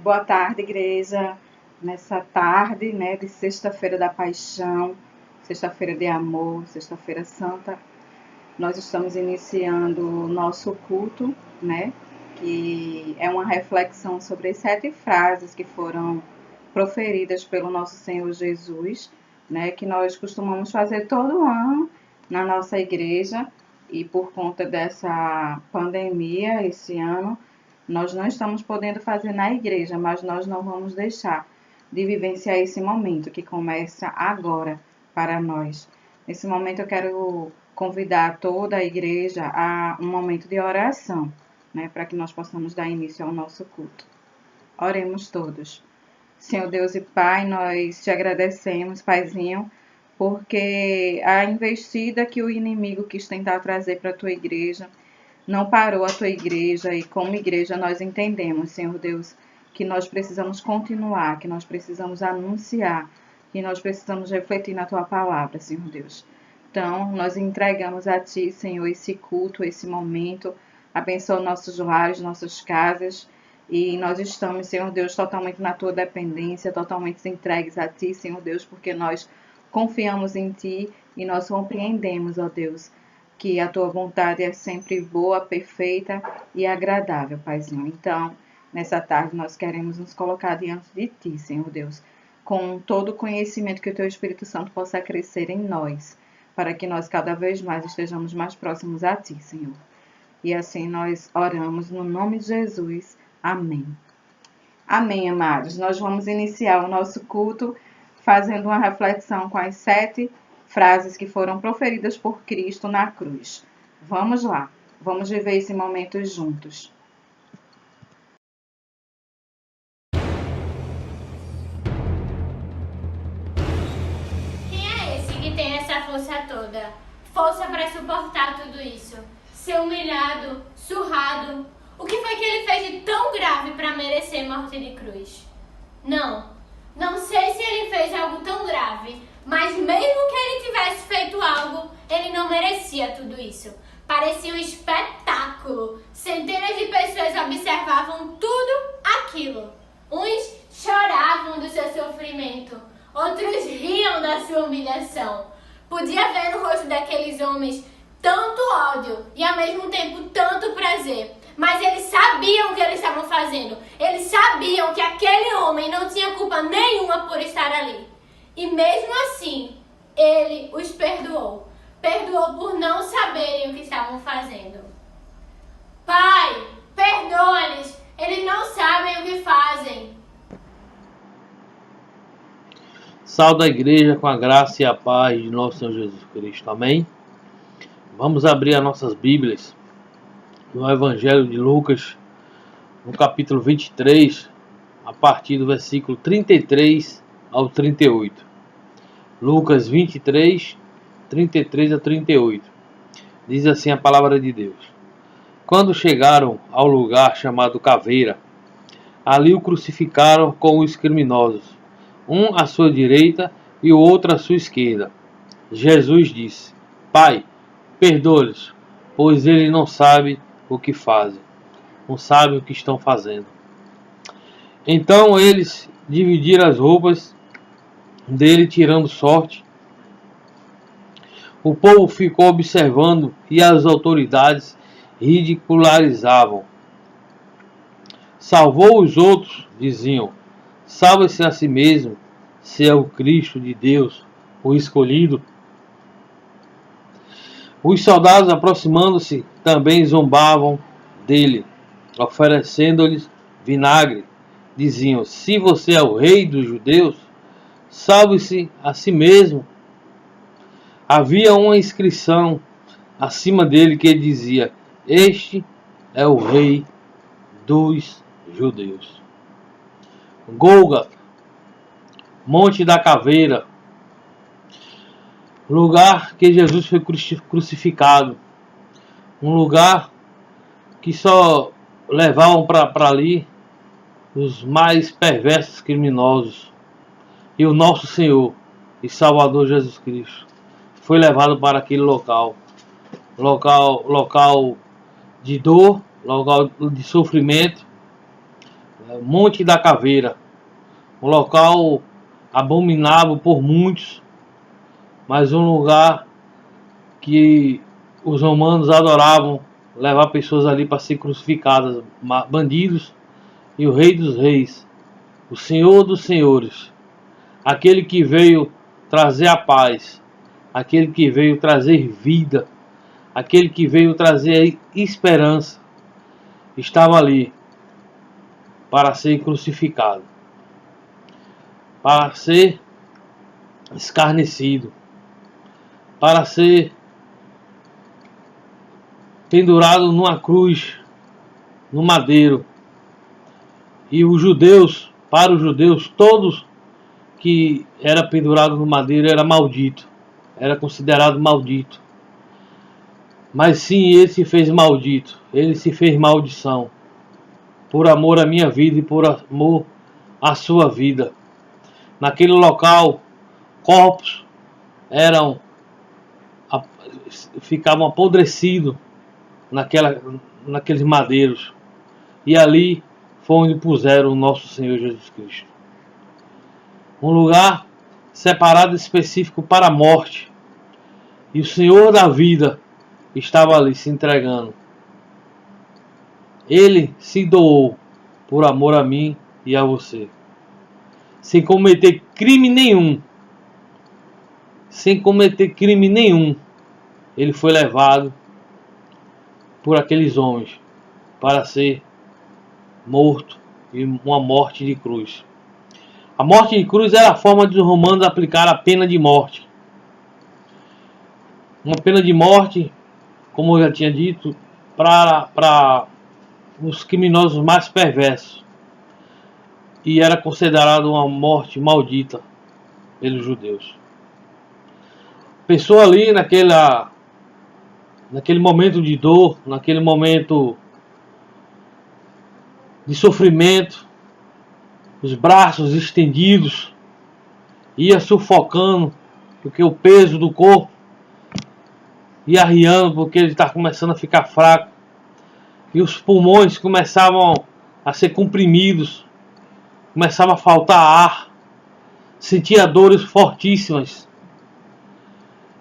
Boa tarde, igreja. Nessa tarde, de sexta-feira da paixão, sexta-feira de amor, sexta-feira santa, nós estamos iniciando o nosso culto, que é uma reflexão sobre as 7 frases que foram proferidas pelo nosso Senhor Jesus, que nós costumamos fazer todo ano na nossa igreja, e por conta dessa pandemia, esse ano, nós não estamos podendo fazer na igreja, mas nós não vamos deixar de vivenciar esse momento que começa agora para nós. Nesse momento eu quero convidar toda a igreja a um momento de oração, para que nós possamos dar início ao nosso culto. Oremos todos. Senhor Deus e Pai, nós te agradecemos, Paizinho, porque a investida que o inimigo quis tentar trazer para a tua igreja não parou a tua igreja, e como igreja nós entendemos, Senhor Deus, que nós precisamos continuar, que nós precisamos anunciar, que nós precisamos refletir na tua palavra, Senhor Deus. Então, nós entregamos a ti, Senhor, esse culto, esse momento. Abençoa nossos lares, nossas casas, e nós estamos, Senhor Deus, totalmente na tua dependência, totalmente entregues a ti, Senhor Deus, porque nós confiamos em ti e nós compreendemos, ó Deus, que a tua vontade é sempre boa, perfeita e agradável, Paizinho. Então, nessa tarde, nós queremos nos colocar diante de ti, Senhor Deus, com todo o conhecimento que o teu Espírito Santo possa crescer em nós, para que nós cada vez mais estejamos mais próximos a ti, Senhor. E assim nós oramos no nome de Jesus. Amém. Amém, amados. Nós vamos iniciar o nosso culto fazendo uma reflexão com as 7 frases que foram proferidas por Cristo na cruz. Vamos lá, vamos viver esse momento juntos. Quem é esse que tem essa força toda? Força para suportar tudo isso? Ser humilhado, surrado? O que foi que ele fez de tão grave para merecer morte de cruz? Não sei se ele fez algo tão grave, mas mesmo que ele tivesse feito algo, ele não merecia tudo isso. Parecia um espetáculo. Centenas de pessoas observavam tudo aquilo. Uns choravam do seu sofrimento, outros riam da sua humilhação. Podia ver no rosto daqueles homens tanto ódio e ao mesmo tempo tanto prazer. Mas eles sabiam o que eles estavam fazendo. Eles sabiam que aquele homem não tinha culpa nenhuma por estar ali. E mesmo assim, ele os perdoou. Perdoou por não saberem o que estavam fazendo. Pai, perdoa-lhes. Eles não sabem o que fazem. Salve a igreja com a graça e a paz de nosso Senhor Jesus Cristo. Amém? Vamos abrir as nossas Bíblias no Evangelho de Lucas, no capítulo 23, a partir do versículo 33 ao 38. Lucas 23, 33 a 38. Diz assim a palavra de Deus. Quando chegaram ao lugar chamado Caveira, ali o crucificaram com os criminosos, um à sua direita e o outro à sua esquerda. Jesus disse: Pai, perdoa-lhes, pois eles não sabem o que fazem, não sabem o que estão fazendo. Então eles dividiram as roupas dele, tirando sorte. O povo ficou observando e as autoridades ridicularizavam. Salvou os outros, diziam. Salve-se a si mesmo, se é o Cristo de Deus, o escolhido. Os soldados, aproximando-se, também zombavam dele, oferecendo-lhes vinagre. Diziam: se você é o rei dos judeus, salve-se a si mesmo. Havia uma inscrição acima dele que dizia: este é o rei dos judeus. Gólgota, Monte da Caveira, lugar que Jesus foi crucificado, um lugar que só levavam para ali os mais perversos criminosos. E o nosso Senhor e Salvador Jesus Cristo foi levado para aquele local de dor, local de sofrimento, Monte da Caveira, um local abominável por muitos, mas um lugar que os romanos adoravam levar pessoas ali para ser crucificadas, bandidos, e o Rei dos Reis, o Senhor dos Senhores, aquele que veio trazer a paz, aquele que veio trazer vida, aquele que veio trazer esperança, estava ali para ser crucificado, para ser escarnecido, para ser pendurado numa cruz, no madeiro. E os judeus, para os judeus, todos que era pendurado no madeiro era maldito, era considerado maldito. Mas sim, ele se fez maldito, ele se fez maldição, por amor à minha vida e por amor à sua vida. Naquele local, corpos ficavam apodrecidos naqueles madeiros. E ali foi onde puseram o nosso Senhor Jesus Cristo. Um lugar separado específico para a morte. E o Senhor da vida estava ali se entregando. Ele se doou por amor a mim e a você. Sem cometer crime nenhum. Sem cometer crime nenhum. Ele foi levado por aqueles homens para ser morto e uma morte de cruz. A morte de cruz era a forma dos romanos aplicar a pena de morte. Uma pena de morte, como eu já tinha dito, para os criminosos mais perversos. E era considerado uma morte maldita pelos judeus. A pessoa ali naquele momento de dor, naquele momento de sofrimento, os braços estendidos, ia sufocando, porque o peso do corpo ia arriando, porque ele está começando a ficar fraco, e os pulmões começavam a ser comprimidos, começava a faltar ar, sentia dores fortíssimas.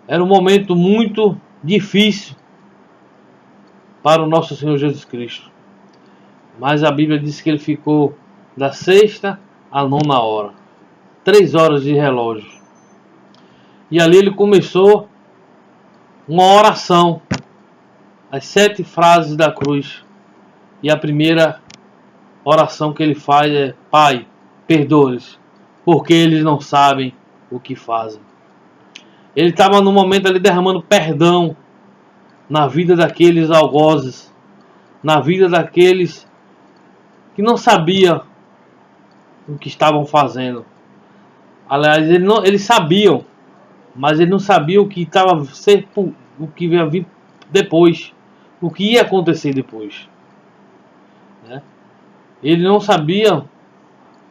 Era um momento muito difícil para o nosso Senhor Jesus Cristo. Mas a Bíblia diz que ele ficou da 6ª à 9ª hora. 3 horas de relógio. E ali ele começou uma oração. As 7 frases da cruz. E a primeira oração que ele faz é: Pai, perdoa-lhes, porque eles não sabem o que fazem. Ele estava no momento ali derramando perdão na vida daqueles algozes, na vida daqueles que não sabiam o que estavam fazendo. Aliás, eles sabiam, mas eles não sabiam o que o que ia vir depois, o que ia acontecer depois. Né? Eles não sabiam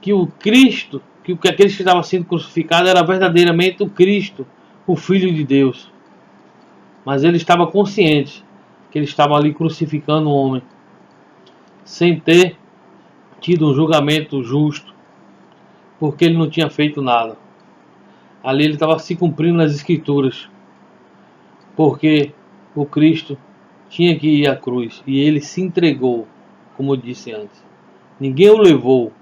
que o Cristo, que aqueles que estavam sendo crucificados era verdadeiramente o Cristo, o Filho de Deus. Mas ele estava consciente que ele estava ali crucificando um homem, sem ter tido um julgamento justo, porque ele não tinha feito nada. Ali ele estava se cumprindo nas Escrituras, porque o Cristo tinha que ir à cruz, e ele se entregou, como eu disse antes. Ninguém o levou,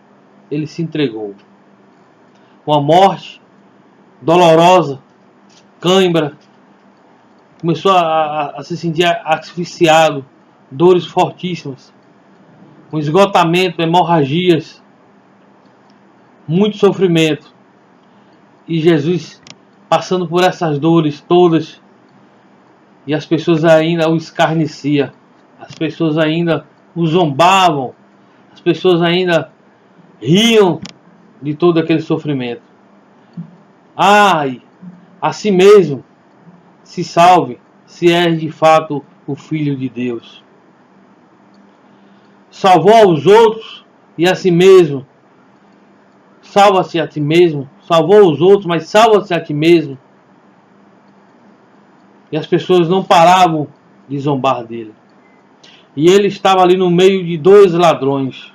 ele se entregou. Uma morte dolorosa, cãibra, começou a se sentir asfixiado, dores fortíssimas, um esgotamento, hemorragias, muito sofrimento. E Jesus passando por essas dores todas, e as pessoas ainda o escarneciam, as pessoas ainda o zombavam, as pessoas ainda riam de todo aquele sofrimento. Ai, a si mesmo se salve, se és de fato o Filho de Deus. Salvou aos outros e a si mesmo. Salva-se a ti mesmo. Salvou os outros, mas salva-se a ti mesmo. E as pessoas não paravam de zombar dele. E ele estava ali no meio de 2 ladrões.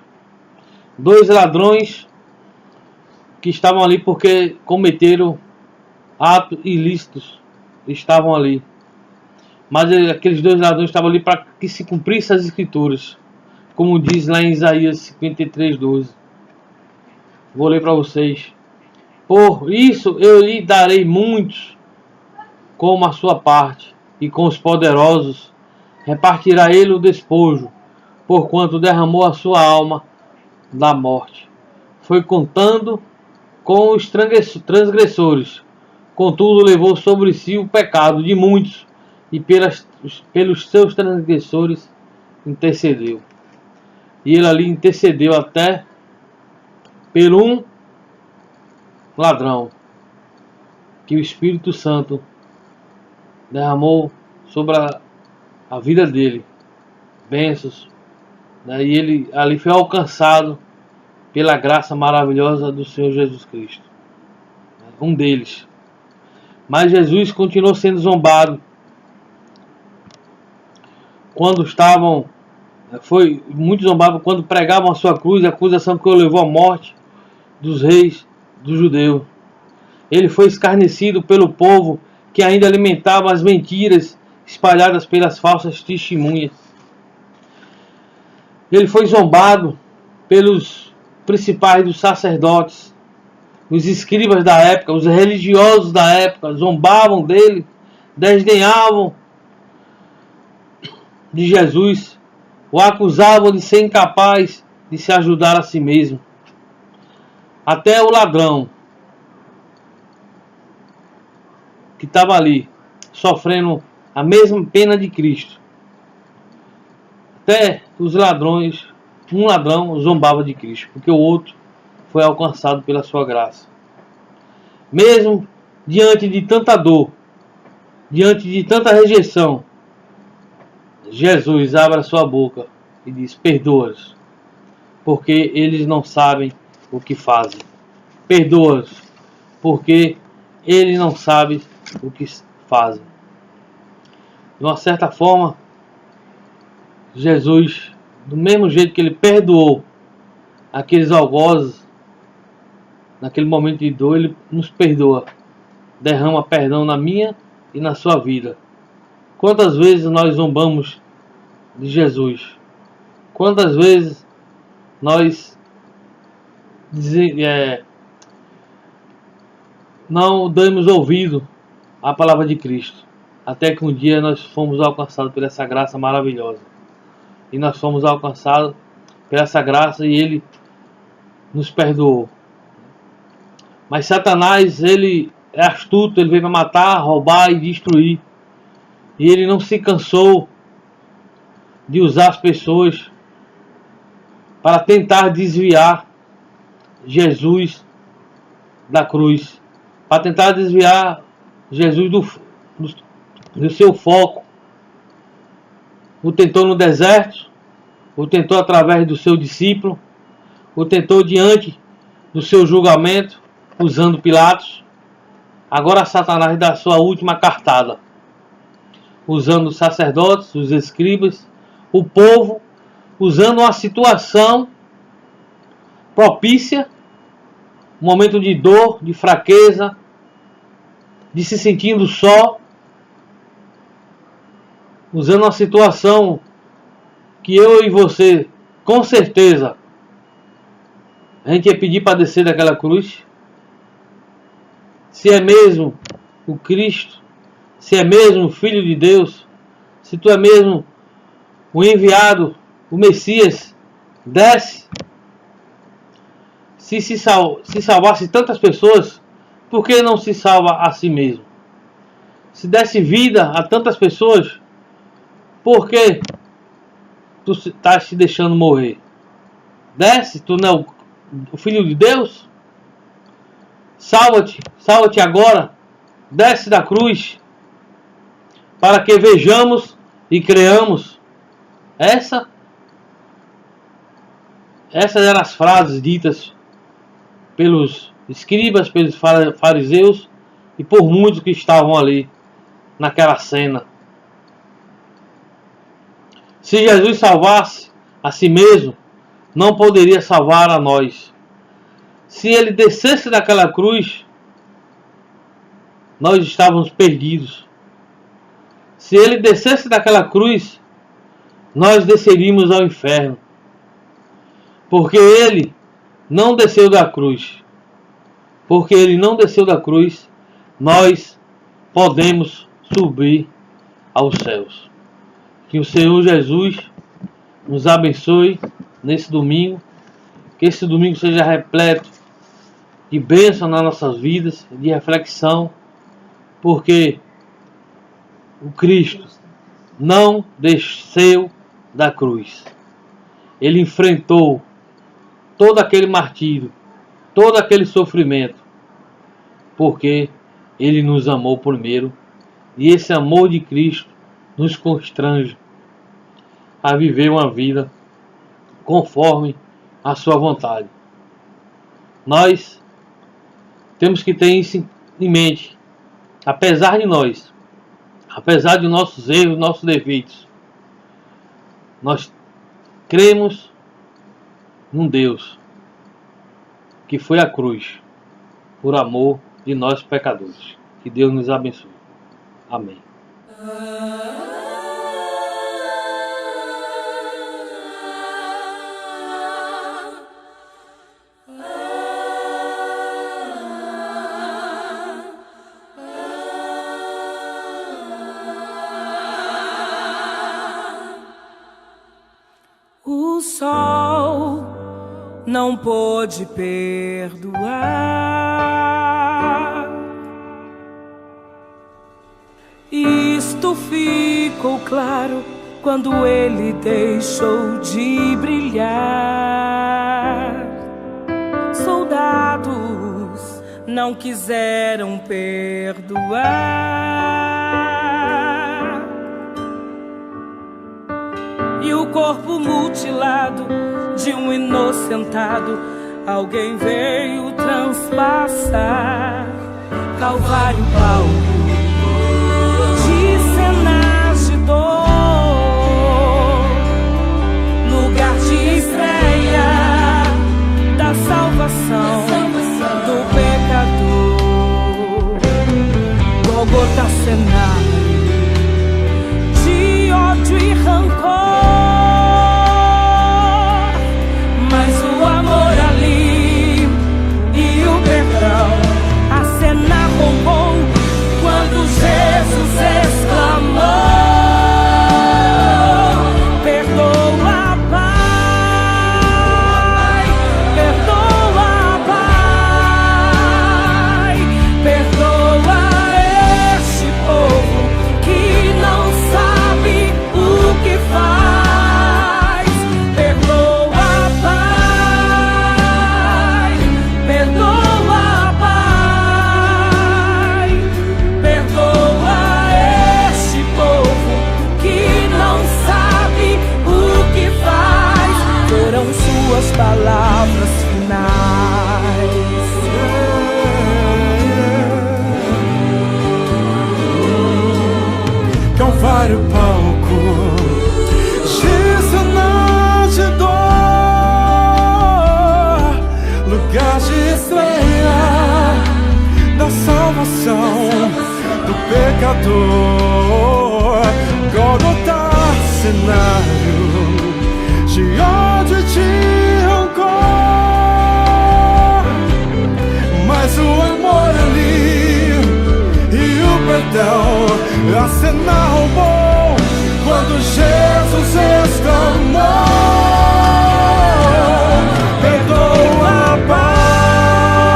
2 ladrões que estavam ali porque cometeram atos ilícitos, estavam ali. Mas aqueles 2 ladrões estavam ali para que se cumprisse as escrituras, como diz lá em Isaías 53:12. Vou ler para vocês. Por isso eu lhe darei muitos como a sua parte, e com os poderosos repartirá ele o despojo, porquanto derramou a sua alma da morte. Foi contando com os transgressores, contudo levou sobre si o pecado de muitos, e pelos seus transgressores intercedeu. E ele ali intercedeu até por um ladrão, que o Espírito Santo derramou sobre a vida dele bênçãos, né? E ele ali foi alcançado pela graça maravilhosa do Senhor Jesus Cristo, um deles. Mas Jesus continuou sendo zombado quando foi muito zombado quando pregavam a sua cruz, a acusação que o levou à morte dos reis dos judeus. Ele foi escarnecido pelo povo que ainda alimentava as mentiras espalhadas pelas falsas testemunhas. Ele foi zombado pelos principais dos sacerdotes, os escribas da época, os religiosos da época, zombavam dele, desdenhavam de Jesus, o acusavam de ser incapaz de se ajudar a si mesmo. Até o ladrão que estava ali, sofrendo a mesma pena de Cristo. Até os ladrões, um ladrão zombava de Cristo, porque o outro foi alcançado pela sua graça. Mesmo diante de tanta dor, diante de tanta rejeição, Jesus abre a sua boca e diz: perdoa-os, porque eles não sabem o que fazem. Perdoa-os, porque eles não sabem o que fazem. De uma certa forma, Jesus, do mesmo jeito que ele perdoou aqueles algozes, naquele momento de dor, ele nos perdoa, derrama perdão na minha e na sua vida. Quantas vezes nós zombamos de Jesus? Quantas vezes nós não damos ouvido à palavra de Cristo, até que um dia nós fomos alcançados por essa graça maravilhosa. E nós fomos alcançados por essa graça e Ele nos perdoou. Mas Satanás, ele é astuto, ele veio para matar, roubar e destruir. E ele não se cansou de usar as pessoas para tentar desviar Jesus da cruz, para tentar desviar Jesus do seu foco. O tentou no deserto, o tentou através do seu discípulo, o tentou diante do seu julgamento, usando Pilatos. Agora Satanás dá a sua última cartada, usando os sacerdotes, os escribas, o povo, usando uma situação propícia, um momento de dor, de fraqueza, de se sentindo só, usando uma situação que eu e você, com certeza, a gente ia pedir para descer daquela cruz. Se é mesmo o Cristo, se é mesmo o Filho de Deus, se tu é mesmo o enviado, o Messias, desce. Se salvasse tantas pessoas, por que não se salva a si mesmo? Se desse vida a tantas pessoas, por que tu estás se deixando morrer? Desce, tu não é o Filho de Deus? Salva-te agora, desce da cruz, para que vejamos e creamos. Essas eram as frases ditas pelos escribas, pelos fariseus e por muitos que estavam ali naquela cena. Se Jesus salvasse a si mesmo, não poderia salvar a nós. Se ele descesse daquela cruz, nós estávamos perdidos. Se ele descesse daquela cruz, nós desceríamos ao inferno. Porque ele não desceu da cruz. Porque ele não desceu da cruz, nós podemos subir aos céus. Que o Senhor Jesus nos abençoe nesse domingo. Que esse domingo seja repleto de bênção nas nossas vidas, de reflexão. Porque o Cristo não desceu da cruz. Ele enfrentou todo aquele martírio, todo aquele sofrimento, porque ele nos amou primeiro, e esse amor de Cristo nos constrange a viver uma vida conforme a sua vontade. Nós temos que ter isso em mente, apesar de nós, apesar de nossos erros, nossos defeitos, nós cremos num Deus que foi à cruz por amor de nós pecadores. Que Deus nos abençoe. Amém. O sol não pôde perdoar. Isto ficou claro quando ele deixou de brilhar. Soldados não quiseram perdoar. E o corpo mutilado de um inocentado alguém veio transpassar. Calvário, palco de cenas de dor, lugar de estreia da salvação do pecador. Gólgota, cenário de ódio e rancor. Jesus exclamou: perdoa, Pai, perdoa, Pai, perdoa este povo que não sabe o que faz. Perdoa, Pai, perdoa, Pai, perdoa este povo que não sabe o que faz. Foram suas palavras finais. Calvário, palco de cenas de dor, lugar de estreia da salvação do pecador. Gólgota, cenário de ódio e de rancor, mas o amor ali e o perdão acenar o bom quando Jesus exclamou: perdoa, Pai,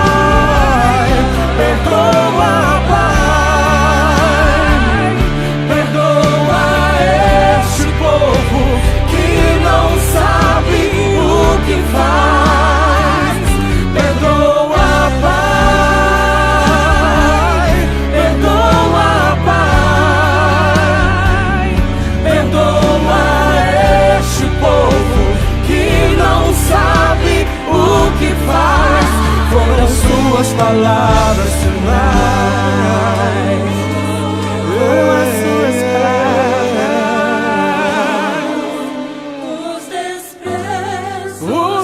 perdoa, Pai, perdoa este povo que não sabe o que faz. Perdoa, Pai, perdoa, Pai, perdoa este povo que não sabe o que faz. Foram suas palavras finais. Foram suas palavras. Os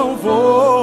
não vou